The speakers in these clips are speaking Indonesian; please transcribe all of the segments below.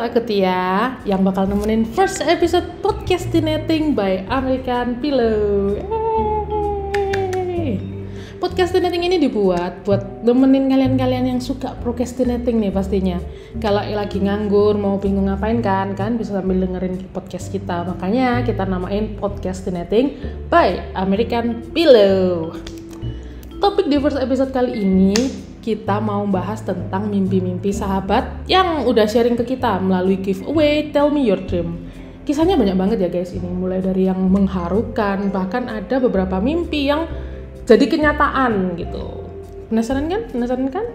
aku Tia yang bakal nemenin first episode Podcastinating by American Pillow. Podcastinating ini dibuat buat nemenin kalian-kalian yang suka procrastinating nih pastinya. Kalau lagi nganggur, mau bingung ngapain kan bisa sambil dengerin podcast kita. Makanya kita namain Podcastinating by American Pillow. Topik di first episode kali ini kita mau bahas tentang mimpi-mimpi sahabat yang udah sharing ke kita melalui giveaway Tell Me Your Dream. Kisahnya banyak banget ya guys ini, mulai dari yang mengharukan, bahkan ada beberapa mimpi yang jadi kenyataan gitu. Penasaran kan?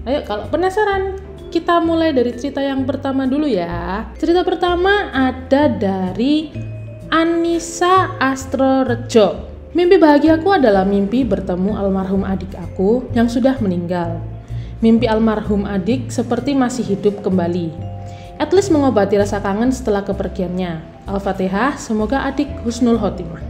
Ayo kalau penasaran, kita mulai dari cerita yang pertama dulu ya. Cerita pertama ada dari Anissa Astrorejo. Mimpi bahagiaku adalah mimpi bertemu almarhum adik aku yang sudah meninggal. Mimpi almarhum adik seperti masih hidup kembali. At least mengobati rasa kangen setelah kepergiannya. Al-Fatihah, semoga adik husnul khotimah.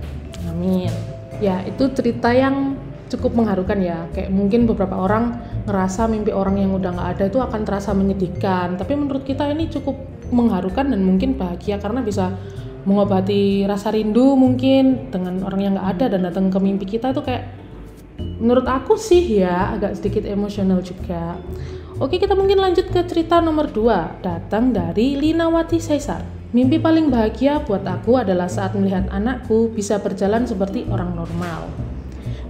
Amin. Ya, itu cerita yang cukup mengharukan ya. Kayak mungkin beberapa orang ngerasa mimpi orang yang udah gak ada itu akan terasa menyedihkan. Tapi menurut kita ini cukup mengharukan dan mungkin bahagia karena bisa mengobati rasa rindu mungkin dengan orang yang gak ada dan datang ke mimpi kita itu kayak menurut aku sih ya agak sedikit emosional juga. Oke, kita mungkin lanjut ke cerita nomor 2, datang dari Linawati Caesar. Mimpi paling bahagia buat aku adalah saat melihat anakku bisa berjalan seperti orang normal.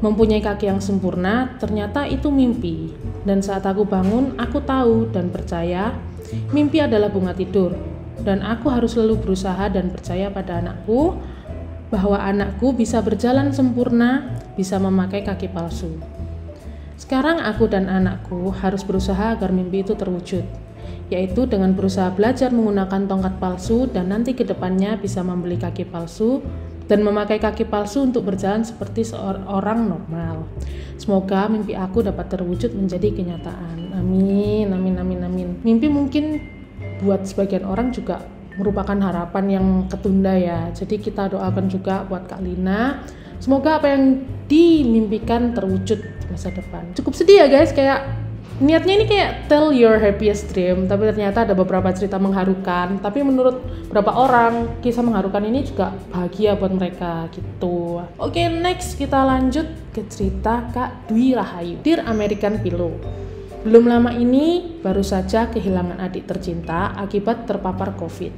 Mempunyai kaki yang sempurna, ternyata itu mimpi. Dan saat aku bangun, aku tahu dan percaya mimpi adalah bunga tidur. Dan aku harus selalu berusaha dan percaya pada anakku bahwa anakku bisa berjalan sempurna, bisa memakai kaki palsu. Sekarang aku dan anakku harus berusaha agar mimpi itu terwujud, yaitu dengan berusaha belajar menggunakan tongkat palsu dan nanti ke depannya bisa membeli kaki palsu dan memakai kaki palsu untuk berjalan seperti seorang normal. Semoga mimpi aku dapat terwujud menjadi kenyataan. Amin, amin, amin, amin. Mimpi mungkin buat sebagian orang juga merupakan harapan yang ketunda ya. Jadi kita doakan juga buat Kak Lina. Semoga apa yang dimimpikan terwujud di masa depan. Cukup sedih ya guys, kayak niatnya ini kayak tell your happiest dream, tapi ternyata ada beberapa cerita mengharukan. Tapi menurut beberapa orang, kisah mengharukan ini juga bahagia buat mereka gitu. Oke, next kita lanjut ke cerita Kak Dwi Rahayu. Dear American Pillow. Belum lama ini baru saja kehilangan adik tercinta akibat terpapar COVID.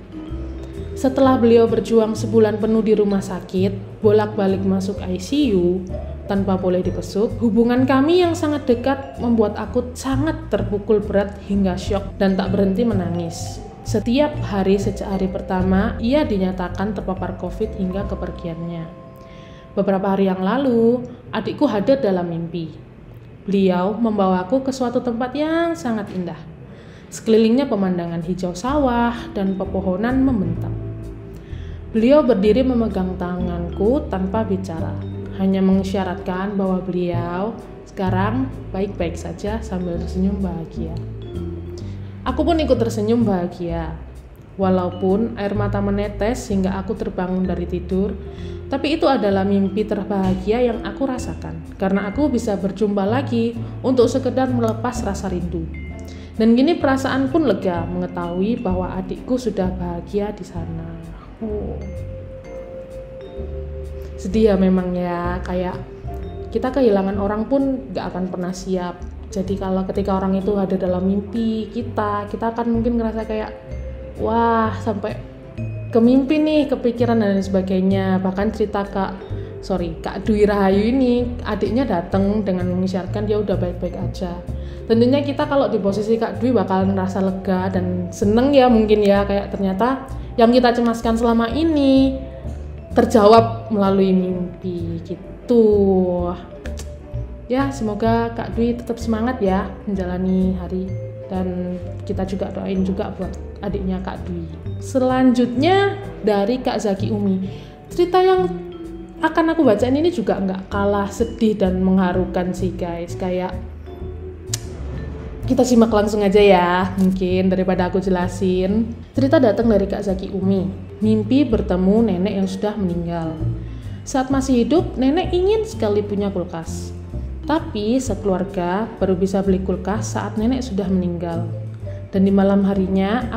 Setelah beliau berjuang sebulan penuh di rumah sakit, bolak-balik masuk ICU tanpa boleh dibesuk, hubungan kami yang sangat dekat membuat aku sangat terpukul berat hingga syok dan tak berhenti menangis. Setiap hari sejak hari pertama, ia dinyatakan terpapar COVID hingga kepergiannya. Beberapa hari yang lalu, adikku hadir dalam mimpi. Beliau membawaku ke suatu tempat yang sangat indah. Sekelilingnya pemandangan hijau sawah dan pepohonan membentang. Beliau berdiri memegang tanganku tanpa bicara, hanya mengisyaratkan bahwa beliau sekarang baik-baik saja sambil tersenyum bahagia. Aku pun ikut tersenyum bahagia. Walaupun air mata menetes hingga aku terbangun dari tidur, tapi itu adalah mimpi terbahagia yang aku rasakan, karena aku bisa berjumpa lagi untuk sekedar melepas rasa rindu. Dan gini perasaan pun lega mengetahui bahwa adikku sudah bahagia di sana. Sedih ya memang ya, kayak kita kehilangan orang pun gak akan pernah siap. Jadi kalau ketika orang itu ada dalam mimpi kita akan mungkin ngerasa kayak wah, sampai ke mimpi nih, kepikiran dan sebagainya. Bahkan cerita Kak Dwi Rahayu ini, adiknya datang dengan mengisyaratkan dia udah baik-baik aja. Tentunya kita kalau di posisi Kak Dwi bakal ngerasa lega dan seneng ya mungkin ya, kayak ternyata yang kita cemaskan selama ini terjawab melalui mimpi gitu. Ya, semoga Kak Dwi tetap semangat ya menjalani hari. Dan kita juga doain juga buat adiknya Kak Dwi. Selanjutnya dari Kak Zaki Umi. Cerita yang akan aku bacain ini juga nggak kalah sedih dan mengharukan sih guys. Kayak kita simak langsung aja ya, mungkin daripada aku jelasin. Cerita datang dari Kak Zaki Umi. Mimpi bertemu nenek yang sudah meninggal. Saat masih hidup, nenek ingin sekali punya kulkas. Tapi sekeluarga baru bisa beli kulkas saat nenek sudah meninggal. Dan di malam harinya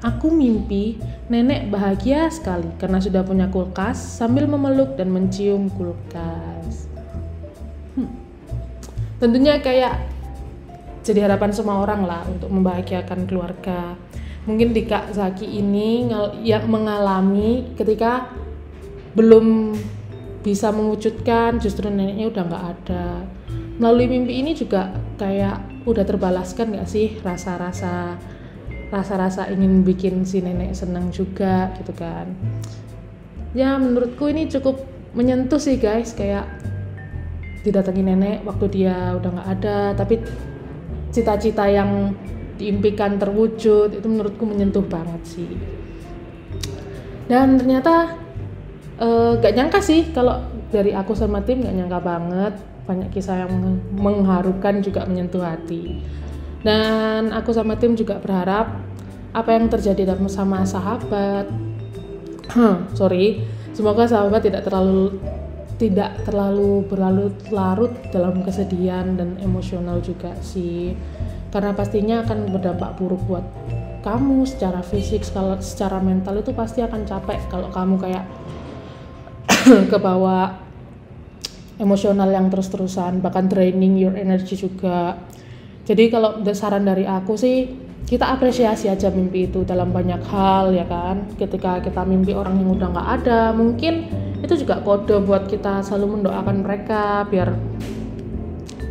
aku mimpi nenek bahagia sekali karena sudah punya kulkas sambil memeluk dan mencium kulkas. Tentunya kayak jadi harapan semua orang lah untuk membahagiakan keluarga. Mungkin di Kak Zaki ini yang mengalami ketika belum bisa mewujudkan, justru neneknya udah nggak ada. Melalui mimpi ini juga kayak udah terbalaskan nggak sih rasa-rasa ingin bikin si nenek senang juga gitu kan. Ya menurutku ini cukup menyentuh sih guys, kayak didatangi nenek waktu dia udah nggak ada, tapi cita-cita yang diimpikan terwujud, itu menurutku menyentuh banget sih. Dan ternyata gak nyangka sih kalau dari aku sama tim, gak nyangka banget, banyak kisah yang mengharukan juga menyentuh hati. Dan aku sama tim juga berharap apa yang terjadi sama sahabat semoga sahabat tidak terlalu berlarut-larut dalam kesedihan dan emosional juga sih, karena pastinya akan berdampak buruk buat kamu secara fisik, kalau secara mental itu pasti akan capek kalau kamu kayak kebawa emosional yang terus-terusan, bahkan draining your energy juga. Jadi kalau saran dari aku sih, kita apresiasi aja mimpi itu dalam banyak hal ya kan. Ketika kita mimpi orang yang udah gak ada, mungkin itu juga kode buat kita selalu mendoakan mereka biar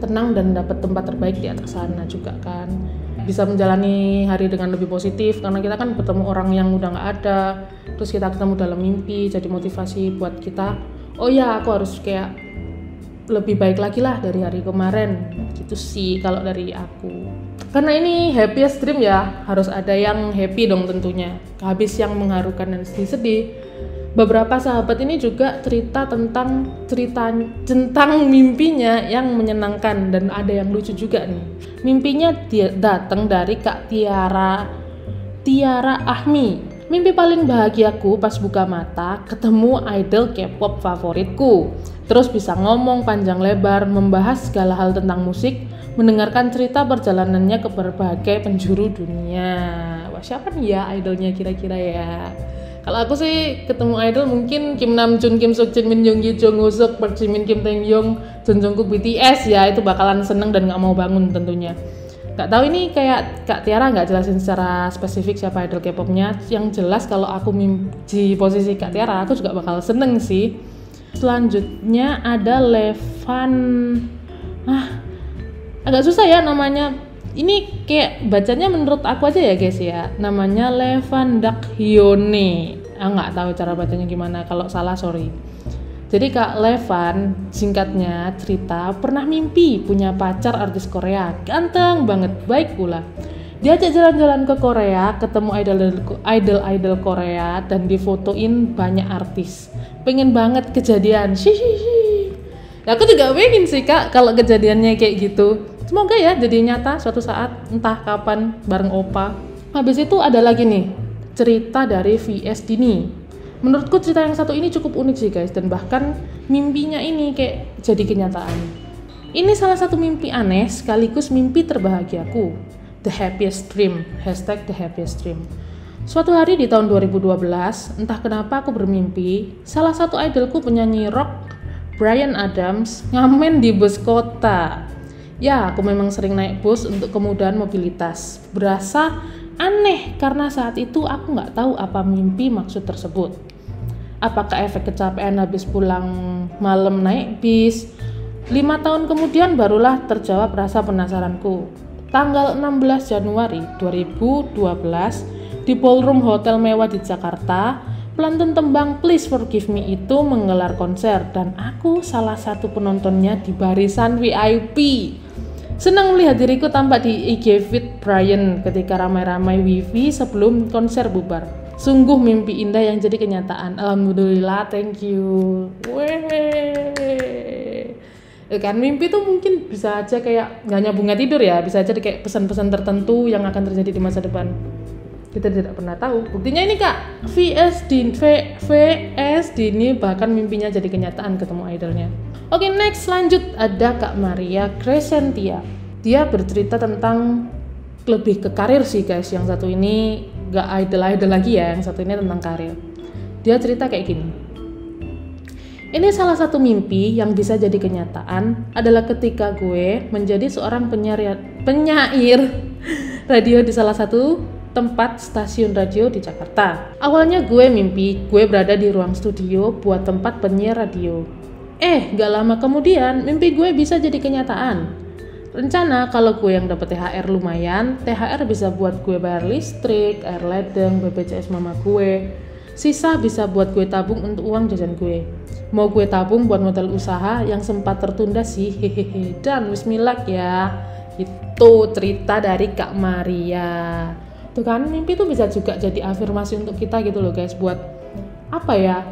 tenang dan dapat tempat terbaik di atas sana juga kan. Bisa menjalani hari dengan lebih positif, karena kita kan bertemu orang yang udah gak ada, terus kita ketemu dalam mimpi, jadi motivasi buat kita, oh ya aku harus kayak lebih baik lagi lah dari hari kemarin gitu sih kalau dari aku. Karena ini happiest dream ya, harus ada yang happy dong tentunya, habis yang mengharukan dan sedih-sedih. Beberapa sahabat ini juga cerita tentang mimpinya yang menyenangkan, dan ada yang lucu juga nih. Mimpinya datang dari Kak Tiara Ahmi. Mimpi paling bahagiaku pas buka mata ketemu idol K-pop favoritku. Terus bisa ngomong panjang lebar, membahas segala hal tentang musik, mendengarkan cerita perjalanannya ke berbagai penjuru dunia. Wah, siapa nih ya idolnya kira-kira ya? Kalau aku sih ketemu idol mungkin Kim Namjoon, Kim Seokjin, Min Yoongi, Jung Hoseok, Park Jimin, Kim Taehyung, Jung Jungkook, BTS ya, itu bakalan seneng dan nggak mau bangun tentunya. Gak tahu ini kayak Kak Tiara nggak jelasin secara spesifik siapa idol K-popnya. Yang jelas kalau aku di posisi Kak Tiara, aku juga bakal seneng sih. Selanjutnya ada Levan, agak susah ya namanya. Ini kayak bacanya menurut aku aja ya guys ya. Namanya Levan Dakhyone. Nggak tahu cara bacanya gimana. Kalau salah sorry. Jadi Kak Levan singkatnya cerita pernah mimpi punya pacar artis Korea, ganteng banget, baik pula. Diajak jalan-jalan ke Korea, ketemu idol Korea dan difotoin banyak artis. Pengen banget kejadian. Ya, aku juga pengen sih Kak kalau kejadiannya kayak gitu. Semoga ya jadi nyata suatu saat, entah kapan bareng Opa. Habis itu ada lagi nih cerita dari VS Dini. Menurutku cerita yang satu ini cukup unik sih guys, dan bahkan mimpinya ini kayak jadi kenyataan. Ini salah satu mimpi aneh sekaligus mimpi terbahagiaku. The happiest dream, #the happiest dream. Suatu hari di tahun 2012, entah kenapa aku bermimpi, salah satu idolku penyanyi rock, Bryan Adams, ngamen di bus kota. Ya, aku memang sering naik bus untuk kemudahan mobilitas. Berasa aneh karena saat itu aku nggak tahu apa mimpi maksud tersebut. Apakah efek kecapean habis pulang malam naik bis? 5 tahun kemudian barulah terjawab rasa penasaranku. Tanggal 16 Januari 2012 di ballroom hotel mewah di Jakarta, pelantun tembang Please Forgive Me itu menggelar konser dan aku salah satu penontonnya di barisan VIP. Senang melihat diriku tampak di IG feed Bryan ketika ramai-ramai wifi sebelum konser bubar. Sungguh mimpi indah yang jadi kenyataan. Alhamdulillah, thank you. Kan mimpi tuh mungkin bisa aja kayak nggak hanya bunga tidur ya, bisa aja kayak pesan-pesan tertentu yang akan terjadi di masa depan. Kita tidak pernah tahu. Buktinya ini Kak, VS Dini bahkan mimpinya jadi kenyataan ketemu idolnya. Oke, next lanjut ada Kak Maria Crescentia. Dia bercerita tentang lebih ke karir sih guys. Yang satu ini gak idol lagi ya, yang satu ini tentang karir. Dia cerita kayak gini. Ini salah satu mimpi yang bisa jadi kenyataan adalah ketika gue menjadi seorang penyair radio di salah satu tempat stasiun radio di Jakarta. Awalnya gue mimpi gue berada di ruang studio buat tempat penyiar radio. Gak lama kemudian mimpi gue bisa jadi kenyataan. Rencana kalau gue yang dapet THR lumayan, THR bisa buat gue bayar listrik, air ledeng, BPJS mama gue. Sisa bisa buat gue tabung untuk uang jajan gue. Mau gue tabung buat modal usaha yang sempat tertunda sih, hehehe. Dan bismillah ya. Itu cerita dari Kak Maria. Tuh kan, mimpi tuh bisa juga jadi afirmasi untuk kita gitu loh guys. Buat apa ya?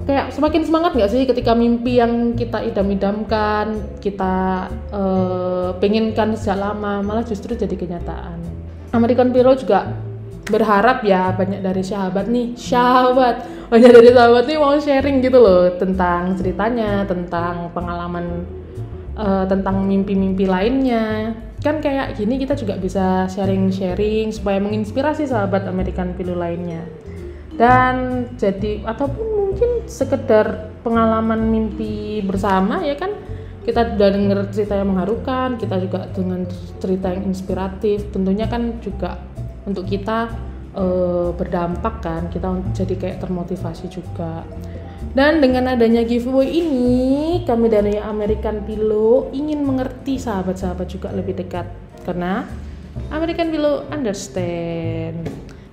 Kayak semakin semangat gak sih ketika mimpi yang kita idam-idamkan, kita pengenkan sejak lama, malah justru jadi kenyataan. American Pillow juga berharap ya banyak dari sahabat nih mau sharing gitu loh tentang ceritanya, tentang pengalaman, tentang mimpi-mimpi lainnya. Kan kayak gini kita juga bisa sharing-sharing supaya menginspirasi sahabat American Pillow lainnya. Dan jadi ataupun mungkin sekedar pengalaman mimpi bersama ya kan, kita udah denger cerita yang mengharukan, kita juga dengan cerita yang inspiratif, tentunya kan juga untuk kita berdampak kan, kita jadi kayak termotivasi juga. Dan dengan adanya giveaway ini, kami dari American Pillow ingin mengerti sahabat-sahabat juga lebih dekat, karena American Pillow understand.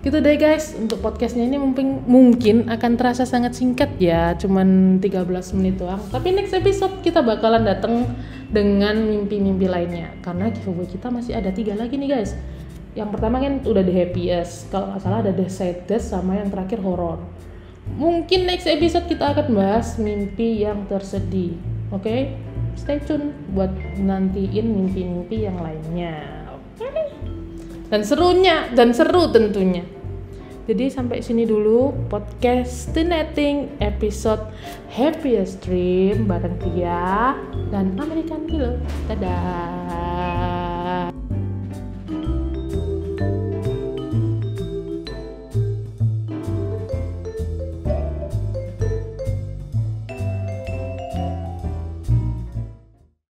Gitu deh guys, untuk podcastnya ini mungkin akan terasa sangat singkat ya, cuman 13 menit doang. Tapi next episode kita bakalan datang dengan mimpi-mimpi lainnya, karena giveaway kita masih ada 3 lagi nih guys. Yang pertama kan udah The Happiest, kalau nggak salah ada The Saddest, sama yang terakhir horror. Mungkin next episode kita akan bahas mimpi yang tersedih. Oke? Stay tune buat nantiin mimpi-mimpi yang lainnya. Oke? Dan seru tentunya. Jadi sampai sini dulu podcast Tinating episode Happiest Dream bareng Tia dan American Pillow. Dadah.